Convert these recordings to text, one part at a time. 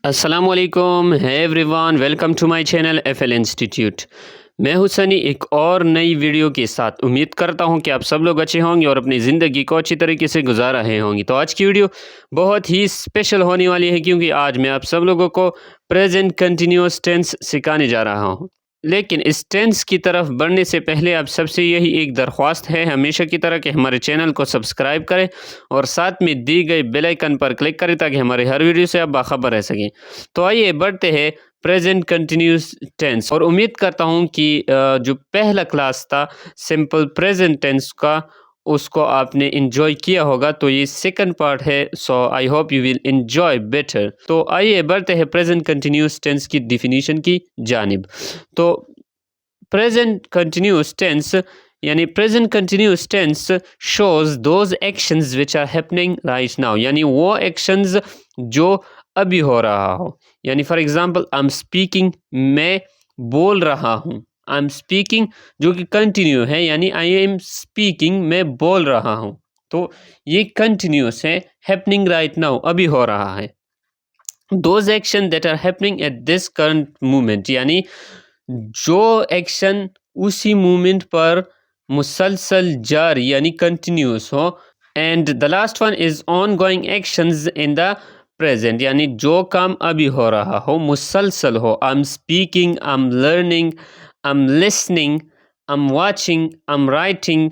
अस्सलामुअलैकुम hi everyone, welcome to my channel FL institute. मैं हूं सनी एक और नई वीडियो के साथ। उम्मीद करता हूं कि आप सब लोग अच्छे होंगे और अपनी ज़िंदगी को अच्छी तरीके से गुजार रहे होंगे। तो आज की वीडियो बहुत ही स्पेशल होने वाली है, क्योंकि आज मैं आप सब लोगों को प्रेजेंट कंटिन्यूअस टेंस सिखाने जा रहा हूं। लेकिन इस टेंस की तरफ बढ़ने से पहले आप सबसे यही एक दरख्वास्त है, हमेशा की तरह, कि हमारे चैनल को सब्सक्राइब करें और साथ में दी गई बेल आइकन पर क्लिक करें ताकि हमारे हर वीडियो से आप बाखबर रह सकें। तो आइए बढ़ते हैं प्रेजेंट कंटिन्यूस टेंस। और उम्मीद करता हूं कि जो पहला क्लास था सिंपल प्रेजेंट टेंस का, उसको आपने इन्जॉय किया होगा। तो ये सेकंड पार्ट है, so I hope you will enjoy better. तो आइए बढ़ते हैं प्रेजेंट कंटिन्यूस टेंस की डिफिनीशन की जानिब। तो प्रेजेंट कंटिन्यूस टेंस यानी present continuous tense shows those actions which are happening right now, यानी वो एक्शंस जो अभी हो रहा हो। यानी for example I am speaking, मैं बोल रहा हूँ। आई एम स्पीकिंग जो कि कंटिन्यू है, यानी आई एम स्पीकिंग, मैं बोल रहा हूँ। तो ये कंटिन्यूस है, हैपनिंग राइट नाउ, अभी हो रहा है। Those action that are happening at this current moment, यानी जो एक्शन उसी मोमेंट पर मुसलसल जारी यानी कंटिन्यूस हो। And the last one is on going actions in the present, यानी जो काम अभी हो रहा हो, मुसलसल हो। I am speaking, I am learning, I am listening, I am watching, I am writing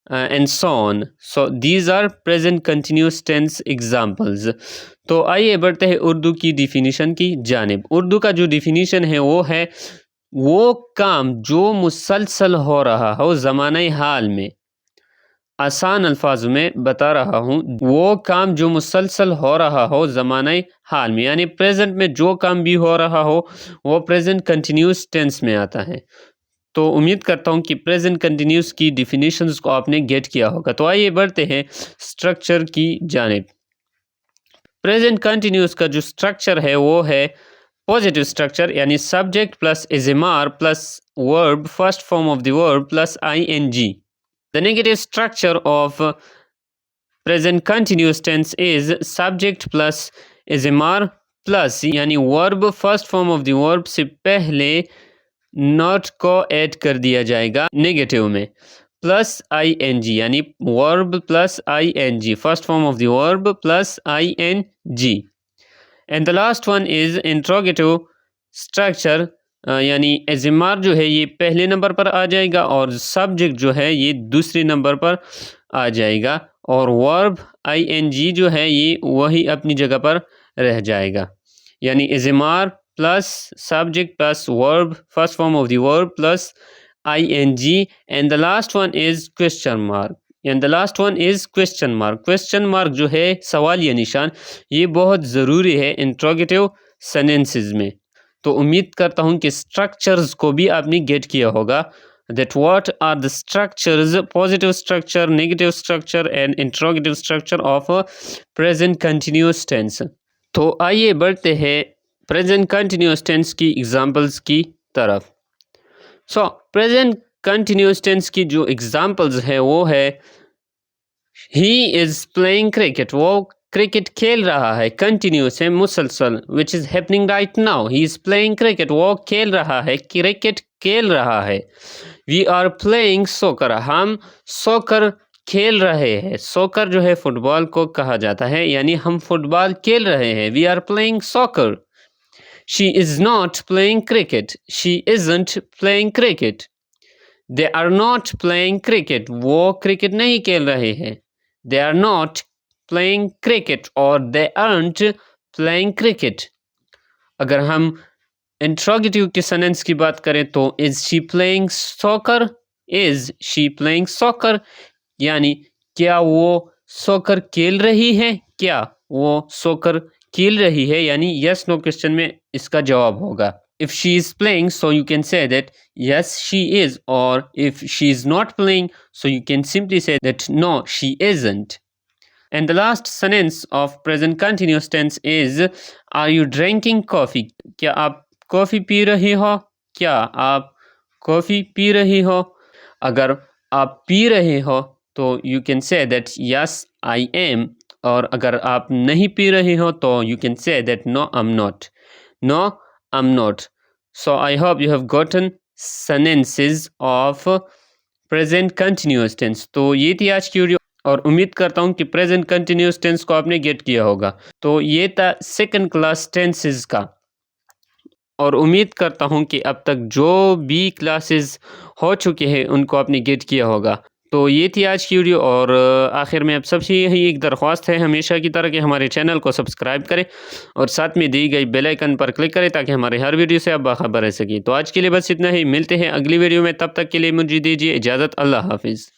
and so on. So these are present continuous tense examples. तो आइए बढ़ते हैं उर्दू की डिफिनीशन की जानिब। उर्दू का जो डिफिनीशन है वो है वो काम जो मुसलसल हो रहा हो ज़माने हाल में। आसान अल्फाजों में बता रहा हूँ, वो काम जो मुसलसल हो रहा हो ज़माने हाल में, यानी प्रेजेंट में जो काम भी हो रहा हो वो प्रेजेंट कंटिन्यूस टेंस में आता है। तो उम्मीद करता हूँ कि प्रेजेंट कंटिन्यूस की डिफिनीशंस को आपने गेट किया होगा। तो आइए बढ़ते हैं स्ट्रक्चर की जानिब। प्रेजेंट कंटिन्यूस का जो स्ट्रक्चर है वो है पॉजिटिव स्ट्रक्चर, यानी subject plus is am are plus verb, first form of the verb plus ing। The negative structure of present continuous tense is subject plus is am are plus, यानी verb first form of the verb से पहले not को add कर दिया जाएगा negative में, plus ing, यानी verb plus ing, first form of the verb plus ing। And the last one is interrogative structure, यानी एज़मार जो है ये पहले नंबर पर आ जाएगा और सब्जेक्ट जो है ये दूसरे नंबर पर आ जाएगा, और वर्ब ing जो है ये वही अपनी जगह पर रह जाएगा। यानी is am are plus subject plus verb, first form of the verb plus ing, and the last one is question mark. And the last one is question mark. Question mark जो है सवालिया निशान, ये बहुत ज़रूरी है इंट्रोगेटिव सेंटेंसेस में। तो उम्मीद करता हूँ कि स्ट्रक्चर्स को भी आपने गेट किया होगा, that what are the structures, positive structure, negative structure and interrogative structure of a present continuous tense। तो आइए बढ़ते हैं प्रेजेंट कंटिन्यूस टेंस की एग्जांपल्स की तरफ। सो प्रेजेंट कंटिन्यूस टेंस की जो एग्जांपल्स है वो है ही इज प्लेइंग क्रिकेट, वो क्रिकेट खेल रहा है, कंटिन्यूस है, मुसलसल, which is happening right now. He is playing cricket, वो खेल रहा है, क्रिकेट खेल रहा है। वी आर प्लेइंग सोकर, हम सोकर खेल रहे हैं। सोकर जो है फुटबॉल को कहा जाता है, यानी हम फुटबॉल खेल रहे हैं। We are playing soccer. She is not playing cricket, she isn't playing cricket. They are not playing cricket, वो क्रिकेट नहीं खेल रहे हैं। They are not playing cricket और दे aren't प्लेइंग क्रिकेट। अगर हम इंट्रोगेटिव के सेंटेंस की बात करें तो is she playing soccer, is she playing soccer, यानी क्या वो सॉकर खेल रही है, क्या वो सॉकर खेल रही है, यानी यस नो क्वेश्चन में इसका जवाब होगा। If she is playing, so you can say that yes she is, or if she is not playing, so you can simply say that no she isn't। And the last sentence of present continuous tense is are you drinking coffee? क्या आप coffee P रही हो? क्या आप coffee P रही हो? अगर आप पी रहे हो तो you can say that yes I am, और अगर आप नहीं पी रहे हो तो you can say that no I am not, no I am not. So I hope you have gotten sentences of present continuous tense. तो ये थी आज की वीडियो और उम्मीद करता हूँ कि प्रेजेंट कंटिन्यूअस टेंस को आपने गेट किया होगा। तो ये था सेकंड क्लास टेंसेस का, और उम्मीद करता हूँ कि अब तक जो भी क्लासेस हो चुके हैं उनको आपने गेट किया होगा। तो ये थी आज की वीडियो, और आखिर में अब सबसे यही एक दरख्वास्त है हमेशा की तरह कि हमारे चैनल को सब्सक्राइब करें और साथ में दी गई बेल आइकन पर क्लिक करें ताकि हमारे हर वीडियो से आप बाखबर रह सकें। तो आज के लिए बस इतना ही, मिलते हैं अगली वीडियो में, तब तक के लिए मुझे दीजिए इजाज़त। अल्लाह हाफिज़।